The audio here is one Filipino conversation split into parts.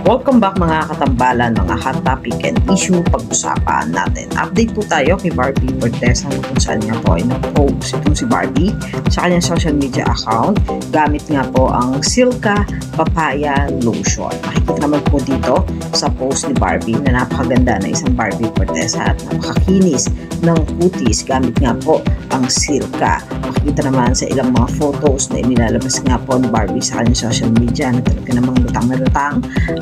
Welcome back mga katambalan, mga hot topic and issue pag-usapan natin. Update po tayo kay Barbie Fortesa kung saan nga po ay nag-post itong si Barbie sa kanyang social media account. Gamit nga po ang Silka Papaya Lotion. Makikita naman po dito sa post ni Barbie na napakaganda na isang Barbie Fortesa at napakakinis ng kutis. Gamit nga po ang Silka. Makikita naman sa ilang mga photos na inilalabas nga po ni Barbie sa kanyang social media na talaga namang lutang na lutang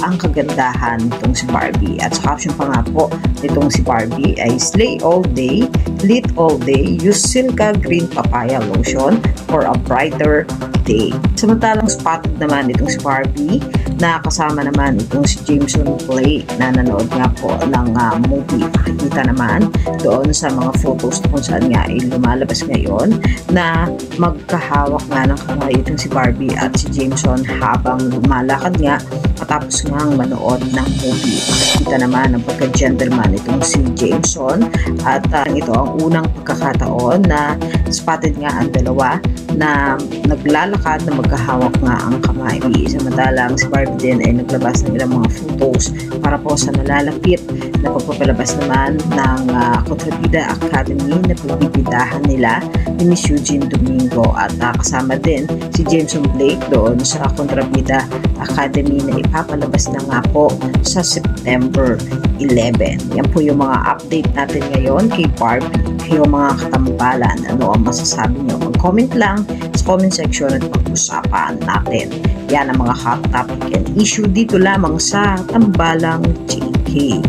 ang kagandahan nitong si Barbie. At sa caption pa nga po nitong si Barbie ay slay all day, lit all day, use Silka Green Papaya Lotion for a brighter day. Samantalang spotted naman itong si Barbie na kasama naman itong si Jameson Blake na nanood nga po ng movie. Nakikita naman doon sa mga photos kung saan nga ay lumalabas ngayon na magkahawak nga ng kamay itong si Barbie at si Jameson habang lumalakad nga matapos nga manood ng movie. Makikita naman ang pagka-gentleman itong si Jameson at ito ang unang pagkakataon na spotted nga ang dalawa na naglalakad na magkahawak nga ang kamay. Samantalang si Barbie din ay naglabas ng ilang mga photos para po sa nalalapit na pagpapalabas naman ng Kontrabida Academy na pagbibidahan nila ni Miss Eugene Domingo at kasama din si Jameson Blake doon sa Kontrabida Academy na ipapalabas na nga po sa September 11. Yan po yung mga update natin ngayon kay Barbie. Kayo mga katambalan, ano ang masasabi nyo? Mag-comment lang sa comment section at pag-usapan natin. Yan ang mga hot topic and issue dito lamang sa Tambalang JK.